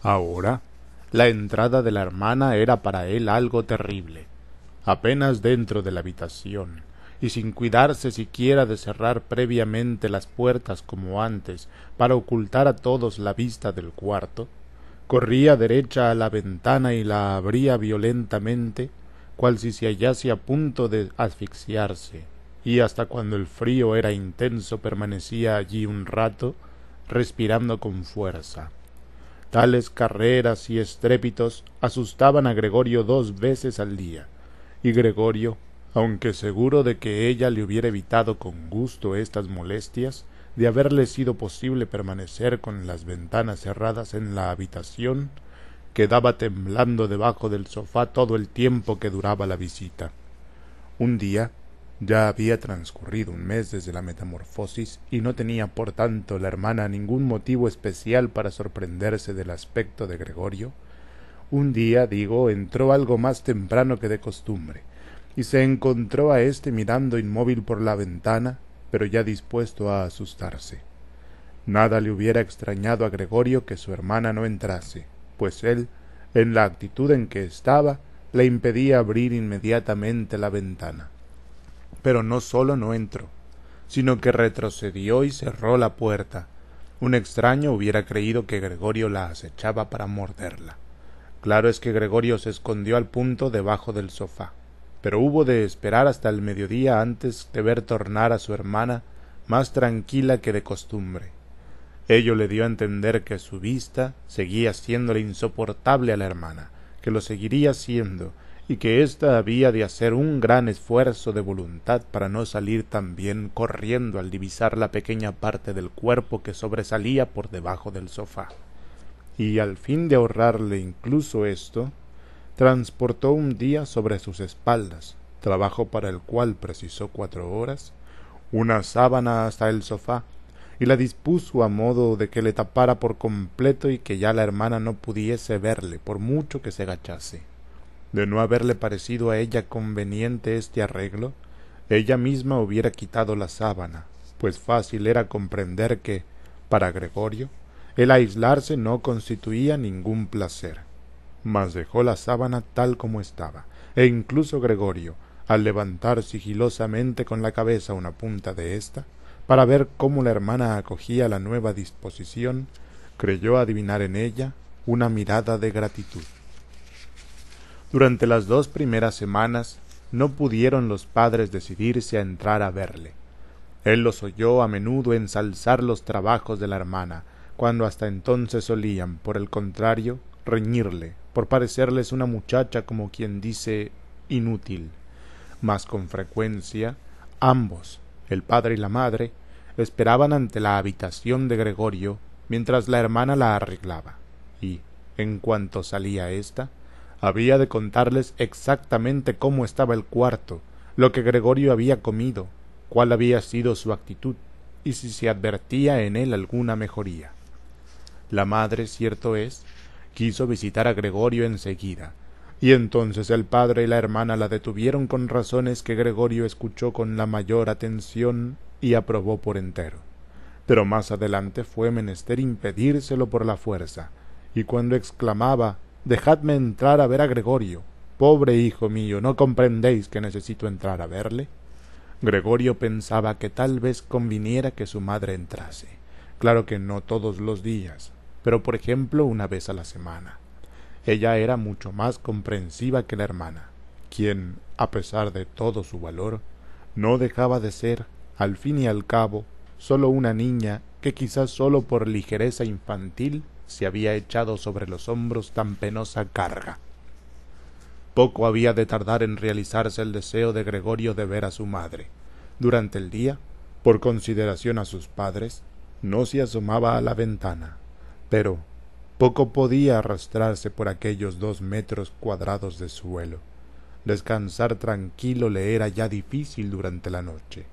Ahora, la entrada de la hermana era para él algo terrible. Apenas dentro de la habitación, y sin cuidarse siquiera de cerrar previamente las puertas como antes, para ocultar a todos la vista del cuarto, corría derecha a la ventana y la abría violentamente, cual si se hallase a punto de asfixiarse, y hasta cuando el frío era intenso permanecía allí un rato, respirando con fuerza. Tales carreras y estrépitos asustaban a Gregorio 2 veces al día, y Gregorio, aunque seguro de que ella le hubiera evitado con gusto estas molestias, de haberle sido posible permanecer con las ventanas cerradas en la habitación, quedaba temblando debajo del sofá todo el tiempo que duraba la visita. Un día, ya había transcurrido un mes desde la metamorfosis y no tenía por tanto la hermana ningún motivo especial para sorprenderse del aspecto de Gregorio. Un día, digo, entró algo más temprano que de costumbre, y se encontró a éste mirando inmóvil por la ventana, pero ya dispuesto a asustarse. Nada le hubiera extrañado a Gregorio que su hermana no entrase, pues él, en la actitud en que estaba, le impedía abrir inmediatamente la ventana. Pero no sólo no entró, sino que retrocedió y cerró la puerta. Un extraño hubiera creído que Gregorio la acechaba para morderla. Claro es que Gregorio se escondió al punto debajo del sofá, pero hubo de esperar hasta el mediodía antes de ver tornar a su hermana más tranquila que de costumbre. Ello le dio a entender que su vista seguía siéndole insoportable a la hermana, que lo seguiría siendo, y que ésta había de hacer un gran esfuerzo de voluntad para no salir también corriendo al divisar la pequeña parte del cuerpo que sobresalía por debajo del sofá. Y al fin de ahorrarle incluso esto, transportó un día sobre sus espaldas, trabajo para el cual precisó 4 horas, una sábana hasta el sofá, y la dispuso a modo de que le tapara por completo y que ya la hermana no pudiese verle por mucho que se agachase. De no haberle parecido a ella conveniente este arreglo, ella misma hubiera quitado la sábana, pues fácil era comprender que, para Gregorio, el aislarse no constituía ningún placer. Mas dejó la sábana tal como estaba, e incluso Gregorio, al levantar sigilosamente con la cabeza una punta de ésta, para ver cómo la hermana acogía la nueva disposición, creyó adivinar en ella una mirada de gratitud. Durante las 2 primeras semanas no pudieron los padres decidirse a entrar a verle. Él los oyó a menudo ensalzar los trabajos de la hermana, cuando hasta entonces solían, por el contrario, reñirle, por parecerles una muchacha como quien dice inútil. Mas con frecuencia ambos, el padre y la madre, esperaban ante la habitación de Gregorio mientras la hermana la arreglaba, y, en cuanto salía ésta, había de contarles exactamente cómo estaba el cuarto, lo que Gregorio había comido, cuál había sido su actitud, y si se advertía en él alguna mejoría. La madre, cierto es, quiso visitar a Gregorio enseguida, y entonces el padre y la hermana la detuvieron con razones que Gregorio escuchó con la mayor atención y aprobó por entero. Pero más adelante fue menester impedírselo por la fuerza, y cuando exclamaba «Dejadme entrar a ver a Gregorio, pobre hijo mío, ¿no comprendéis que necesito entrar a verle?», Gregorio pensaba que tal vez conviniera que su madre entrase. Claro que no todos los días, pero por ejemplo 1 vez a la semana. Ella era mucho más comprensiva que la hermana, quien, a pesar de todo su valor, no dejaba de ser, al fin y al cabo, sólo una niña que quizás sólo por ligereza infantil se había echado sobre los hombros tan penosa carga. Poco había de tardar en realizarse el deseo de Gregorio de ver a su madre. Durante el día, por consideración a sus padres, no se asomaba a la ventana, pero poco podía arrastrarse por aquellos 2 metros cuadrados de suelo. Descansar tranquilo le era ya difícil durante la noche.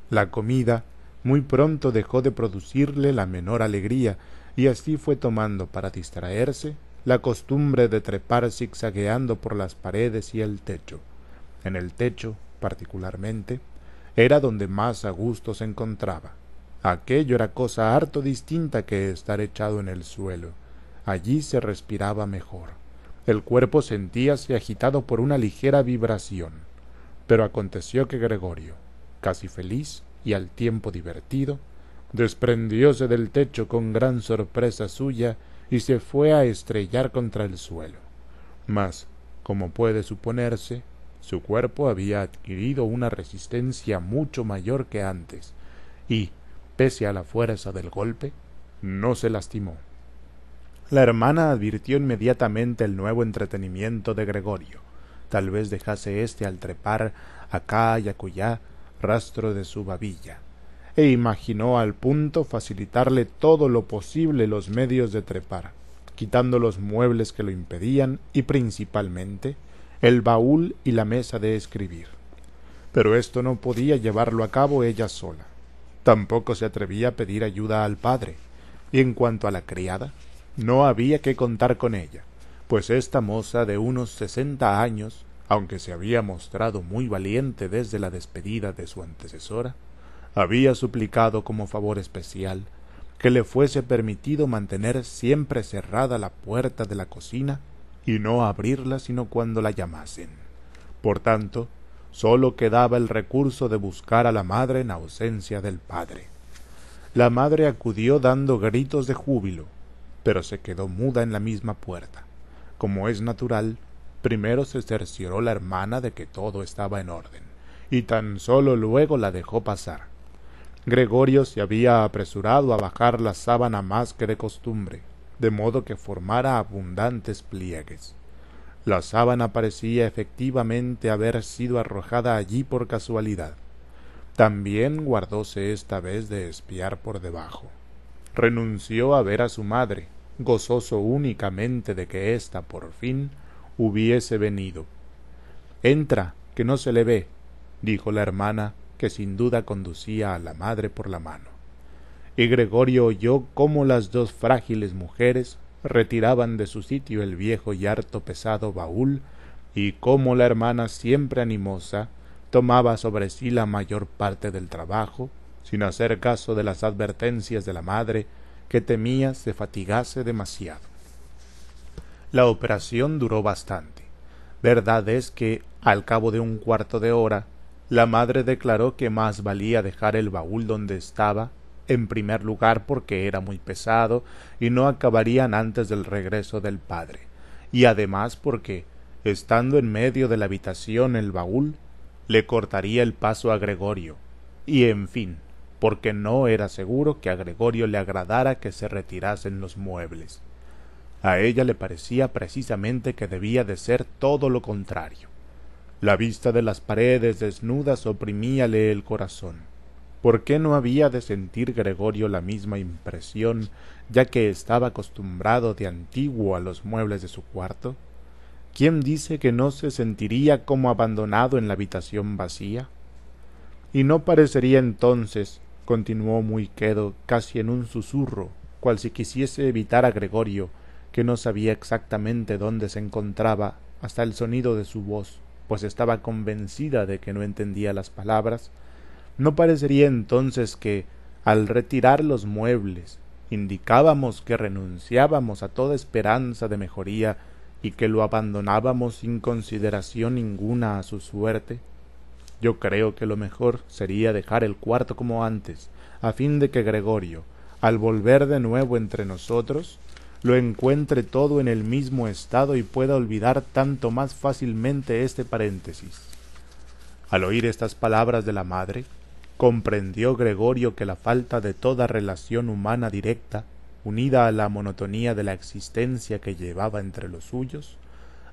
La comida muy pronto dejó de producirle la menor alegría, y así fue tomando para distraerse la costumbre de trepar zigzagueando por las paredes y el techo. En el techo, particularmente, era donde más a gusto se encontraba. Aquello era cosa harto distinta que estar echado en el suelo. Allí se respiraba mejor. El cuerpo sentíase agitado por una ligera vibración. Pero aconteció que Gregorio, casi feliz y al tiempo divertido, desprendióse del techo con gran sorpresa suya y se fue a estrellar contra el suelo. Mas, como puede suponerse, su cuerpo había adquirido una resistencia mucho mayor que antes, y, pese a la fuerza del golpe, no se lastimó. La hermana advirtió inmediatamente el nuevo entretenimiento de Gregorio. Tal vez dejase éste al trepar acá y acullá rastro de su babilla, e imaginó al punto facilitarle todo lo posible los medios de trepar, quitando los muebles que lo impedían y principalmente el baúl y la mesa de escribir. Pero esto no podía llevarlo a cabo ella sola. Tampoco se atrevía a pedir ayuda al padre, y en cuanto a la criada, no había que contar con ella, pues esta moza de unos 60 años, aunque se había mostrado muy valiente desde la despedida de su antecesora, había suplicado como favor especial que le fuese permitido mantener siempre cerrada la puerta de la cocina y no abrirla sino cuando la llamasen. Por tanto, sólo quedaba el recurso de buscar a la madre en ausencia del padre. La madre acudió dando gritos de júbilo, pero se quedó muda en la misma puerta. Como es natural, primero se cercioró la hermana de que todo estaba en orden, y tan sólo luego la dejó pasar. Gregorio se había apresurado a bajar la sábana más que de costumbre, de modo que formara abundantes pliegues. La sábana parecía efectivamente haber sido arrojada allí por casualidad. También guardóse esta vez de espiar por debajo. Renunció a ver a su madre, gozoso únicamente de que ésta por fin hubiese venido. «Entra, que no se le ve», dijo la hermana, que sin duda conducía a la madre por la mano. Y Gregorio oyó cómo las dos frágiles mujeres retiraban de su sitio el viejo y harto pesado baúl, y cómo la hermana, siempre animosa, tomaba sobre sí la mayor parte del trabajo, sin hacer caso de las advertencias de la madre, que temía se fatigase demasiado. La operación duró bastante. Verdad es que, al cabo de un cuarto de hora, la madre declaró que más valía dejar el baúl donde estaba, en primer lugar porque era muy pesado y no acabarían antes del regreso del padre, y además porque, estando en medio de la habitación el baúl, le cortaría el paso a Gregorio, y en fin, porque no era seguro que a Gregorio le agradara que se retirasen los muebles. A ella le parecía precisamente que debía de ser todo lo contrario. La vista de las paredes desnudas oprimíale el corazón. ¿Por qué no había de sentir Gregorio la misma impresión, ya que estaba acostumbrado de antiguo a los muebles de su cuarto? ¿Quién dice que no se sentiría como abandonado en la habitación vacía? Y no parecería entonces, continuó muy quedo, casi en un susurro, cual si quisiese evitar a Gregorio, que no sabía exactamente dónde se encontraba, hasta el sonido de su voz, pues estaba convencida de que no entendía las palabras. ¿No parecería entonces que, al retirar los muebles, indicábamos que renunciábamos a toda esperanza de mejoría y que lo abandonábamos sin consideración ninguna a su suerte? Yo creo que lo mejor sería dejar el cuarto como antes, a fin de que Gregorio, al volver de nuevo entre nosotros, lo encuentre todo en el mismo estado y pueda olvidar tanto más fácilmente este paréntesis. Al oír estas palabras de la madre, comprendió Gregorio que la falta de toda relación humana directa, unida a la monotonía de la existencia que llevaba entre los suyos,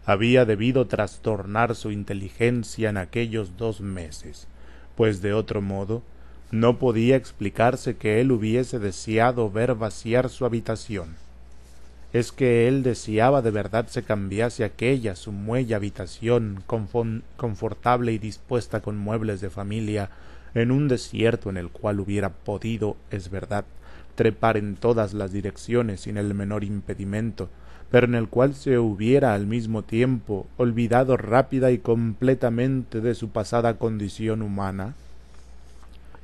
había debido trastornar su inteligencia en aquellos 2 meses, pues de otro modo no podía explicarse que él hubiese deseado ver vaciar su habitación. Es que él deseaba de verdad se cambiase aquella su muelle habitación confortable y dispuesta con muebles de familia en un desierto en el cual hubiera podido, es verdad, trepar en todas las direcciones sin el menor impedimento, pero en el cual se hubiera al mismo tiempo olvidado rápida y completamente de su pasada condición humana.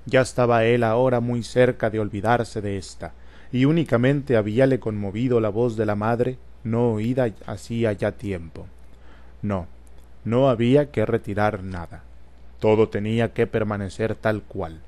Ya estaba él ahora muy cerca de olvidarse de ésta, y únicamente habíale conmovido la voz de la madre, no oída hacía ya tiempo. No, no había que retirar nada. Todo tenía que permanecer tal cual.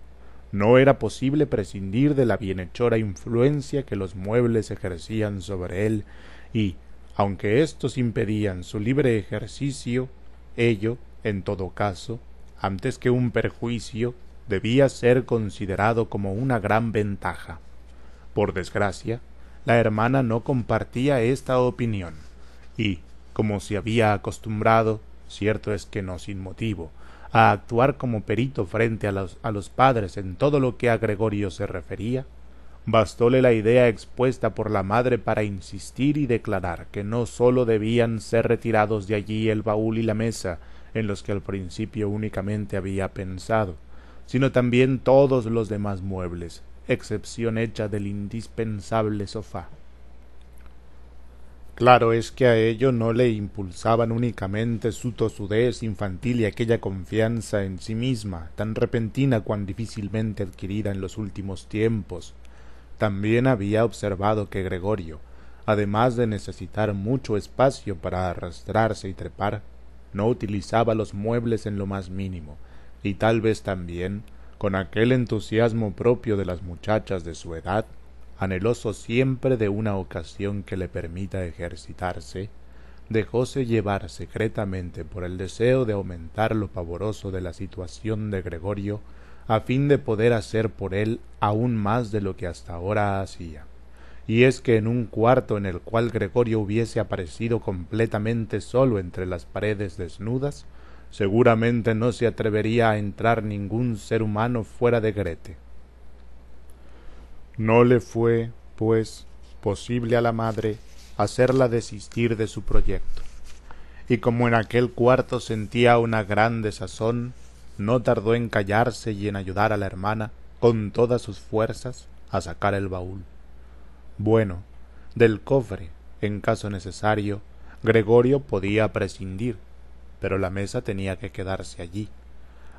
No era posible prescindir de la bienhechora influencia que los muebles ejercían sobre él, y, aunque éstos impedían su libre ejercicio, ello, en todo caso, antes que un perjuicio, debía ser considerado como una gran ventaja. Por desgracia, la hermana no compartía esta opinión, y, como se había acostumbrado, cierto es que no sin motivo, a actuar como perito frente a los padres en todo lo que a Gregorio se refería, bastóle la idea expuesta por la madre para insistir y declarar que no sólo debían ser retirados de allí el baúl y la mesa, en los que al principio únicamente había pensado, sino también todos los demás muebles, excepción hecha del indispensable sofá. Claro es que a ello no le impulsaban únicamente su tosudez infantil y aquella confianza en sí misma, tan repentina cuan difícilmente adquirida en los últimos tiempos. También había observado que Gregorio, además de necesitar mucho espacio para arrastrarse y trepar, no utilizaba los muebles en lo más mínimo, y tal vez también, con aquel entusiasmo propio de las muchachas de su edad, anheloso siempre de una ocasión que le permita ejercitarse, dejóse llevar secretamente por el deseo de aumentar lo pavoroso de la situación de Gregorio, a fin de poder hacer por él aún más de lo que hasta ahora hacía. Y es que en un cuarto en el cual Gregorio hubiese aparecido completamente solo entre las paredes desnudas, seguramente no se atrevería a entrar ningún ser humano fuera de Grete. No le fue, pues, posible a la madre hacerla desistir de su proyecto, y como en aquel cuarto sentía una gran desazón, no tardó en callarse y en ayudar a la hermana con todas sus fuerzas a sacar el baúl. Bueno, del cofre, en caso necesario, Gregorio podía prescindir, pero la mesa tenía que quedarse allí.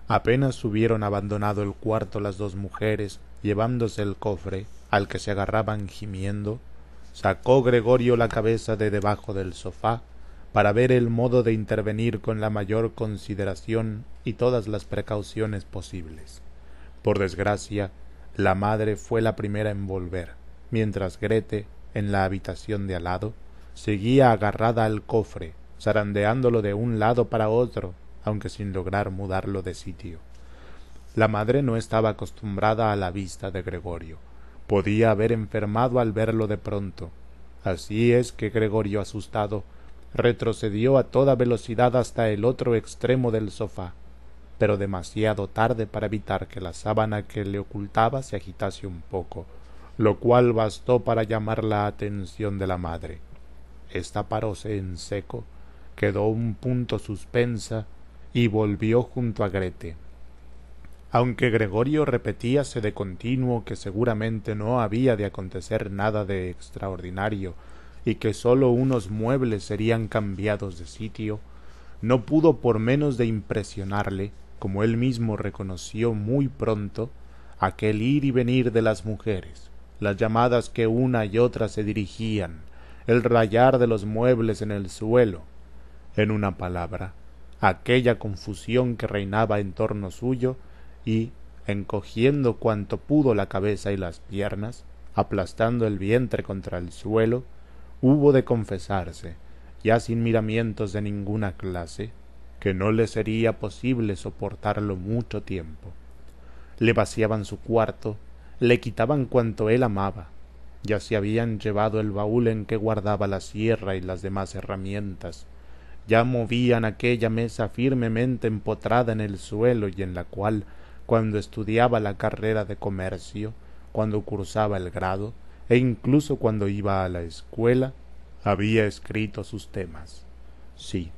Apenas hubieron abandonado el cuarto las dos mujeres, llevándose el cofre, al que se agarraban gimiendo, sacó Gregorio la cabeza de debajo del sofá, para ver el modo de intervenir con la mayor consideración y todas las precauciones posibles. Por desgracia, la madre fue la primera en volver, mientras Grete, en la habitación de al lado, seguía agarrada al cofre, zarandeándolo de un lado para otro, aunque sin lograr mudarlo de sitio. La madre no estaba acostumbrada a la vista de Gregorio. Podía haber enfermado al verlo de pronto. Así es que Gregorio, asustado, retrocedió a toda velocidad hasta el otro extremo del sofá, pero demasiado tarde para evitar que la sábana que le ocultaba se agitase un poco, lo cual bastó para llamar la atención de la madre. Esta paróse en seco, quedó un punto suspensa y volvió junto a Grete. Aunque Gregorio repetíase de continuo que seguramente no había de acontecer nada de extraordinario y que sólo unos muebles serían cambiados de sitio, no pudo por menos de impresionarle, como él mismo reconoció muy pronto, aquel ir y venir de las mujeres, las llamadas que una y otra se dirigían, el rayar de los muebles en el suelo, en una palabra, aquella confusión que reinaba en torno suyo, y, encogiendo cuanto pudo la cabeza y las piernas, aplastando el vientre contra el suelo, hubo de confesarse, ya sin miramientos de ninguna clase, que no le sería posible soportarlo mucho tiempo. Le vaciaban su cuarto, le quitaban cuanto él amaba, ya se habían llevado el baúl en que guardaba la sierra y las demás herramientas, ya movían aquella mesa firmemente empotrada en el suelo y en la cual, cuando estudiaba la carrera de comercio, cuando cursaba el grado, e incluso cuando iba a la escuela, había escrito sus temas. Sí,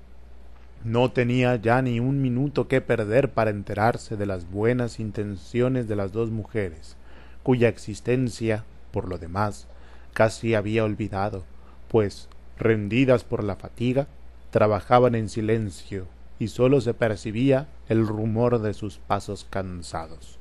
no tenía ya ni un minuto que perder para enterarse de las buenas intenciones de las dos mujeres, cuya existencia, por lo demás, casi había olvidado, pues, rendidas por la fatiga, trabajaban en silencio, y sólo se percibía el rumor de sus pasos cansados.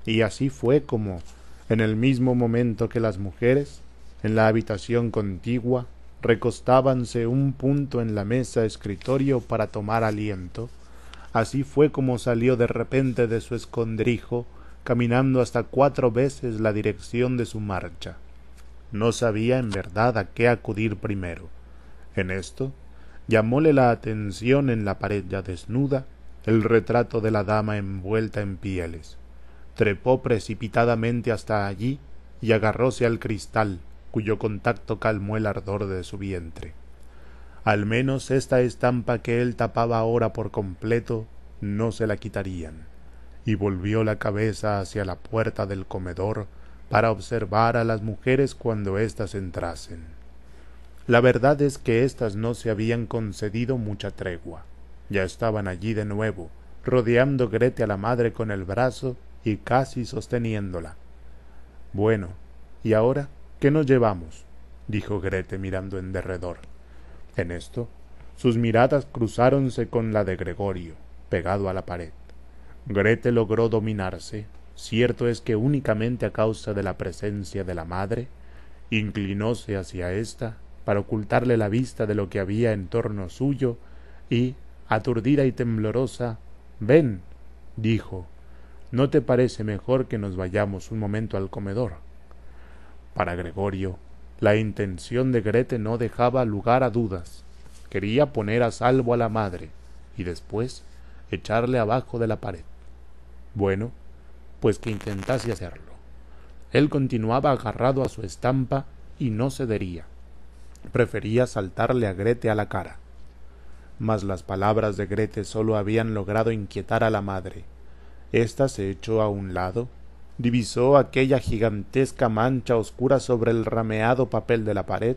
Y así fue como, En el mismo momento que las mujeres, en la habitación contigua, recostábanse un punto en la mesa escritorio para tomar aliento, así fue como salió de repente de su escondrijo, caminando hasta 4 veces la dirección de su marcha. No sabía en verdad a qué acudir primero. En esto, llamóle la atención en la pared ya desnuda el retrato de la dama envuelta en pieles. Trepó precipitadamente hasta allí y agarróse al cristal, cuyo contacto calmó el ardor de su vientre. Al menos esta estampa que él tapaba ahora por completo no se la quitarían, y volvió la cabeza hacia la puerta del comedor para observar a las mujeres cuando éstas entrasen. La verdad es que éstas no se habían concedido mucha tregua. Ya estaban allí de nuevo, rodeando Grete a la madre con el brazo y casi sosteniéndola. «Bueno, ¿y ahora qué nos llevamos?», dijo Grete mirando en derredor. En esto, sus miradas cruzáronse con la de Gregorio, pegado a la pared. Grete logró dominarse, cierto es que únicamente a causa de la presencia de la madre, inclinóse hacia ésta para ocultarle la vista de lo que había en torno suyo y, aturdida y temblorosa, «Ven», dijo, «¿no te parece mejor que nos vayamos un momento al comedor?». Para Gregorio, la intención de Grete no dejaba lugar a dudas. Quería poner a salvo a la madre y después echarle abajo de la pared. Bueno, pues que intentase hacerlo. Él continuaba agarrado a su estampa y no cedería. Prefería saltarle a Grete a la cara. Mas las palabras de Grete sólo habían logrado inquietar a la madre. Ésta se echó a un lado, divisó aquella gigantesca mancha oscura sobre el rameado papel de la pared,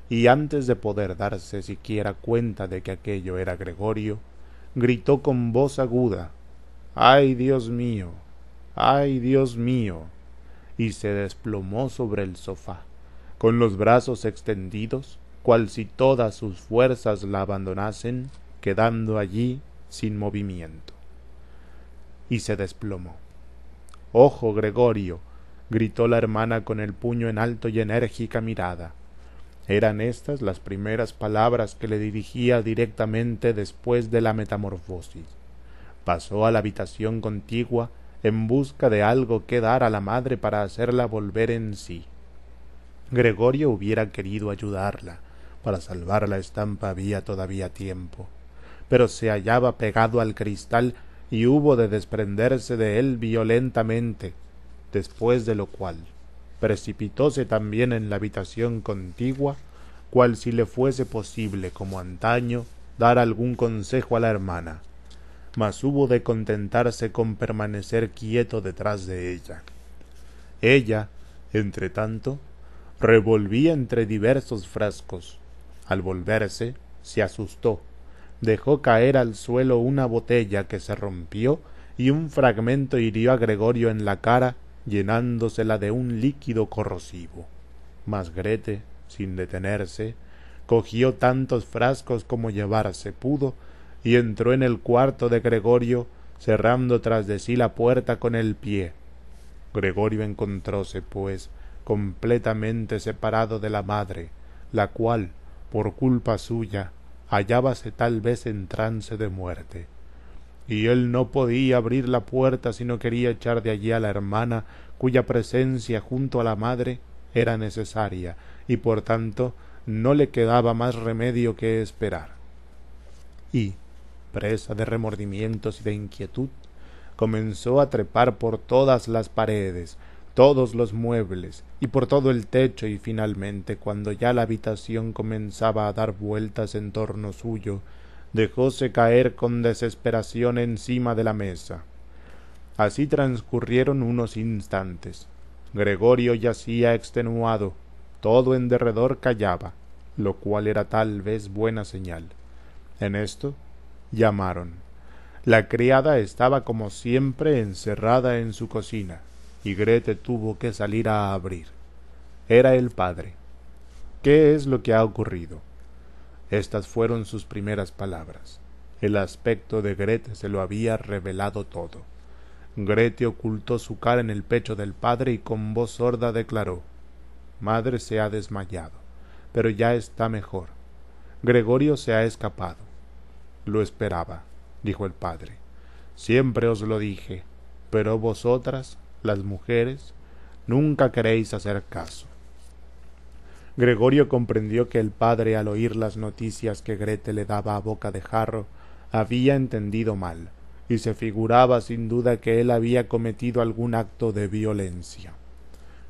y antes de poder darse siquiera cuenta de que aquello era Gregorio, gritó con voz aguda: «¡Ay, Dios mío! ¡Ay, Dios mío!», y se desplomó sobre el sofá, con los brazos extendidos, cual si todas sus fuerzas la abandonasen, quedando allí sin movimiento. Y se desplomó. «¡Ojo, Gregorio!», gritó la hermana con el puño en alto y enérgica mirada. Eran estas las primeras palabras que le dirigía directamente después de la metamorfosis. Pasó a la habitación contigua en busca de algo que dar a la madre para hacerla volver en sí. Gregorio hubiera querido ayudarla. Para salvar la estampa había todavía tiempo, pero se hallaba pegado al cristal y hubo de desprenderse de él violentamente, después de lo cual precipitóse también en la habitación contigua, cual si le fuese posible, como antaño, dar algún consejo a la hermana, mas hubo de contentarse con permanecer quieto detrás de ella. Ella, entretanto, revolvía entre diversos frascos. Al volverse, se asustó, dejó caer al suelo una botella que se rompió y un fragmento hirió a Gregorio en la cara, llenándosela de un líquido corrosivo. Mas Grete, sin detenerse, cogió tantos frascos como llevarse pudo y entró en el cuarto de Gregorio, cerrando tras de sí la puerta con el pie. Gregorio encontróse, pues, completamente separado de la madre, la cual, por culpa suya, hallábase tal vez en trance de muerte. Y él no podía abrir la puerta si no quería echar de allí a la hermana, cuya presencia junto a la madre era necesaria, y por tanto no le quedaba más remedio que esperar. Y, presa de remordimientos y de inquietud, comenzó a trepar por todas las paredes, todos los muebles y por todo el techo, y finalmente, cuando ya la habitación comenzaba a dar vueltas en torno suyo, dejóse caer con desesperación encima de la mesa. Así transcurrieron unos instantes. Gregorio yacía extenuado, todo en derredor callaba, lo cual era tal vez buena señal. En esto llamaron. La criada estaba como siempre encerrada en su cocina, y Grete tuvo que salir a abrir. Era el padre. «¿Qué es lo que ha ocurrido?». Estas fueron sus primeras palabras. El aspecto de Grete se lo había revelado todo. Grete ocultó su cara en el pecho del padre y con voz sorda declaró: «Madre se ha desmayado, pero ya está mejor. Gregorio se ha escapado». «Lo esperaba», dijo el padre. «Siempre os lo dije, pero vosotras, las mujeres, nunca queréis hacer caso». Gregorio comprendió que el padre, al oír las noticias que Grete le daba a boca de jarro, había entendido mal, y se figuraba sin duda que él había cometido algún acto de violencia.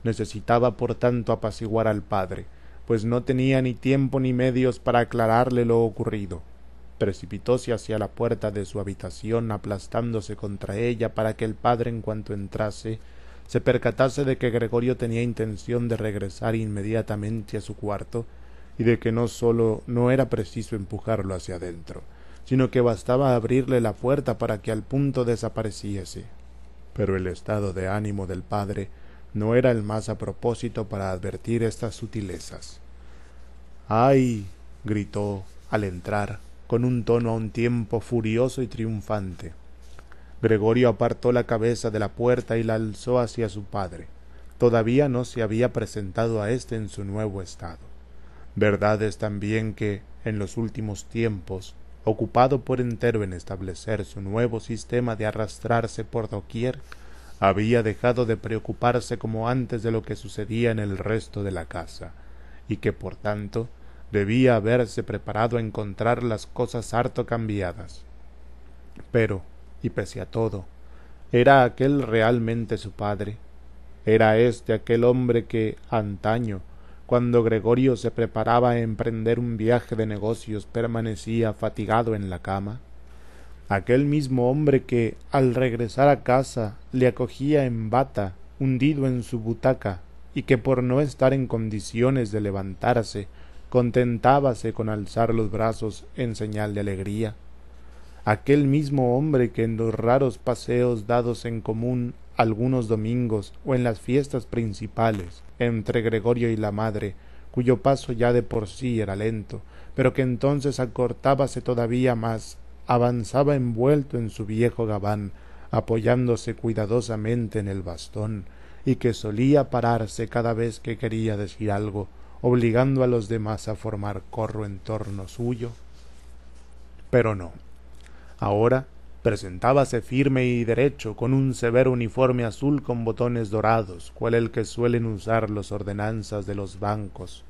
Necesitaba por tanto apaciguar al padre, pues no tenía ni tiempo ni medios para aclararle lo ocurrido. Precipitóse hacia la puerta de su habitación, aplastándose contra ella para que el padre, en cuanto entrase, se percatase de que Gregorio tenía intención de regresar inmediatamente a su cuarto, y de que no sólo no era preciso empujarlo hacia adentro, sino que bastaba abrirle la puerta para que al punto desapareciese. Pero el estado de ánimo del padre no era el más a propósito para advertir estas sutilezas. «¡Ay!», gritó al entrar, con un tono a un tiempo furioso y triunfante. Gregorio apartó la cabeza de la puerta y la alzó hacia su padre. Todavía no se había presentado a éste en su nuevo estado. Verdad es también que, en los últimos tiempos, ocupado por entero en establecer su nuevo sistema de arrastrarse por doquier, había dejado de preocuparse como antes de lo que sucedía en el resto de la casa, y que por tanto debía haberse preparado a encontrar las cosas harto cambiadas. Pero, y pese a todo, ¿era aquel realmente su padre? ¿Era éste aquel hombre que, antaño, cuando Gregorio se preparaba a emprender un viaje de negocios, permanecía fatigado en la cama? Aquel mismo hombre que, al regresar a casa, le acogía en bata, hundido en su butaca, y que por no estar en condiciones de levantarse, contentábase con alzar los brazos en señal de alegría. Aquel mismo hombre que en los raros paseos dados en común algunos domingos o en las fiestas principales entre Gregorio y la madre, cuyo paso ya de por sí era lento, pero que entonces acortábase todavía más, avanzaba envuelto en su viejo gabán, apoyándose cuidadosamente en el bastón, y que solía pararse cada vez que quería decir algo, obligando a los demás a formar corro en torno suyo. Pero no. Ahora presentábase firme y derecho, con un severo uniforme azul con botones dorados, cual el que suelen usar los ordenanzas de los bancos.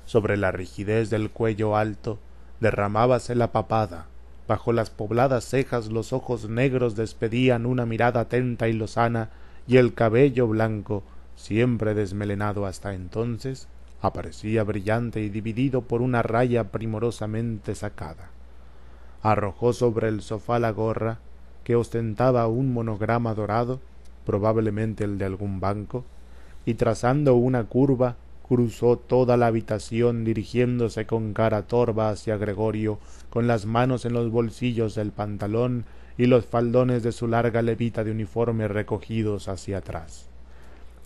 Sobre la rigidez del cuello alto derramábase la papada, bajo las pobladas cejas los ojos negros despedían una mirada atenta y lozana, y el cabello blanco, siempre desmelenado hasta entonces, aparecía brillante y dividido por una raya primorosamente sacada. Arrojó sobre el sofá la gorra, que ostentaba un monograma dorado, probablemente el de algún banco, y trazando una curva, cruzó toda la habitación dirigiéndose con cara torva hacia Gregorio, con las manos en los bolsillos del pantalón y los faldones de su larga levita de uniforme recogidos hacia atrás.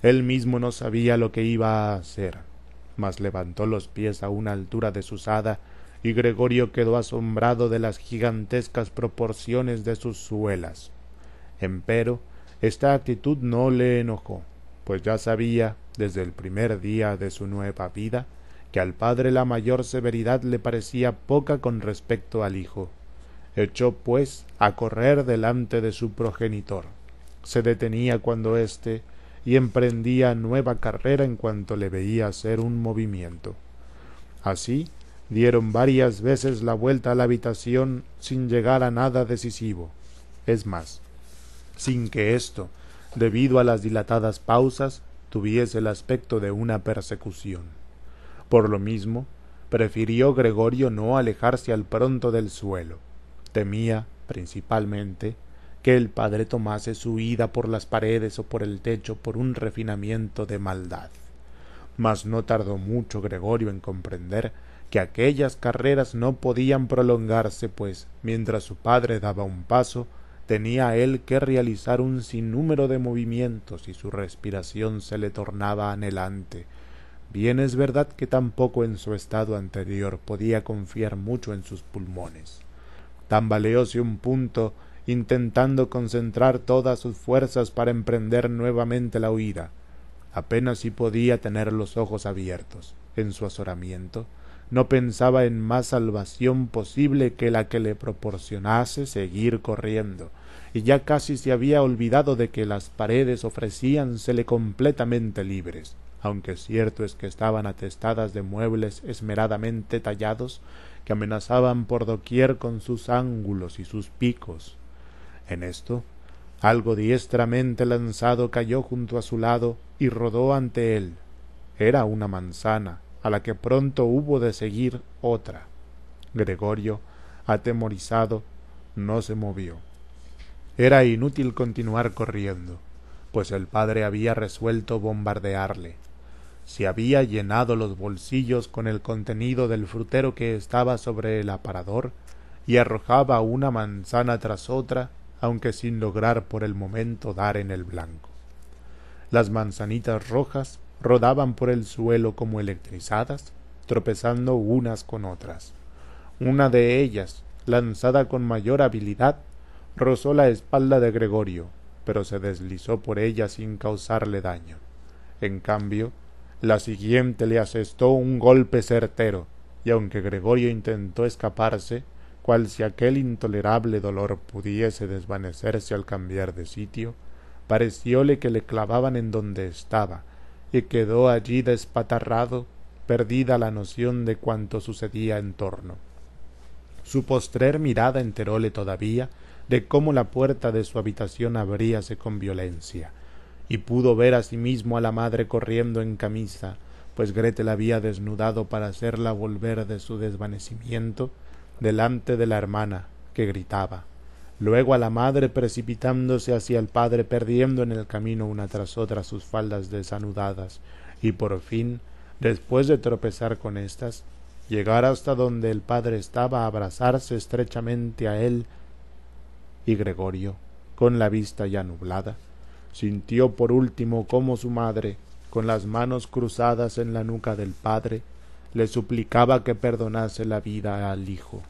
Él mismo no sabía lo que iba a hacer, mas levantó los pies a una altura desusada, y Gregorio quedó asombrado de las gigantescas proporciones de sus suelas. Empero, esta actitud no le enojó, pues ya sabía, desde el primer día de su nueva vida, que al padre la mayor severidad le parecía poca con respecto al hijo. Echó, pues, a correr delante de su progenitor. Se detenía cuando éste, y emprendía nueva carrera en cuanto le veía hacer un movimiento. Así, dieron varias veces la vuelta a la habitación sin llegar a nada decisivo. Es más, sin que esto, debido a las dilatadas pausas, tuviese el aspecto de una persecución. Por lo mismo, prefirió Gregorio no alejarse al pronto del suelo. Temía, principalmente, que el padre tomase su huida por las paredes o por el techo por un refinamiento de maldad. Mas no tardó mucho Gregorio en comprender que aquellas carreras no podían prolongarse, pues, mientras su padre daba un paso, tenía él que realizar un sinnúmero de movimientos y su respiración se le tornaba anhelante. Bien es verdad que tampoco en su estado anterior podía confiar mucho en sus pulmones. Tambaleóse un punto intentando concentrar todas sus fuerzas para emprender nuevamente la huida. Apenas si podía tener los ojos abiertos. En su azoramiento, no pensaba en más salvación posible que la que le proporcionase seguir corriendo, y ya casi se había olvidado de que las paredes ofrecíansele completamente libres, aunque cierto es que estaban atestadas de muebles esmeradamente tallados, que amenazaban por doquier con sus ángulos y sus picos. En esto, algo diestramente lanzado cayó junto a su lado y rodó ante él. Era una manzana, a la que pronto hubo de seguir otra. Gregorio, atemorizado, no se movió. Era inútil continuar corriendo, pues el padre había resuelto bombardearle. Se había llenado los bolsillos con el contenido del frutero que estaba sobre el aparador y arrojaba una manzana tras otra, aunque sin lograr por el momento dar en el blanco. Las manzanitas rojas rodaban por el suelo como electrizadas, tropezando unas con otras. Una de ellas, lanzada con mayor habilidad, rozó la espalda de Gregorio, pero se deslizó por ella sin causarle daño. En cambio, la siguiente le asestó un golpe certero, y aunque Gregorio intentó escaparse, cual si aquel intolerable dolor pudiese desvanecerse al cambiar de sitio, parecióle que le clavaban en donde estaba, y quedó allí despatarrado, perdida la noción de cuanto sucedía en torno. Su postrer mirada enteróle todavía de cómo la puerta de su habitación abríase con violencia, y pudo ver asimismo a la madre corriendo en camisa, pues Gretel había desnudado para hacerla volver de su desvanecimiento, delante de la hermana, que gritaba, luego a la madre precipitándose hacia el padre, perdiendo en el camino una tras otra sus faldas desanudadas, y por fin, después de tropezar con éstas, llegar hasta donde el padre estaba a abrazarse estrechamente a él, y Gregorio, con la vista ya nublada, sintió por último cómo su madre, con las manos cruzadas en la nuca del padre, le suplicaba que perdonase la vida al hijo.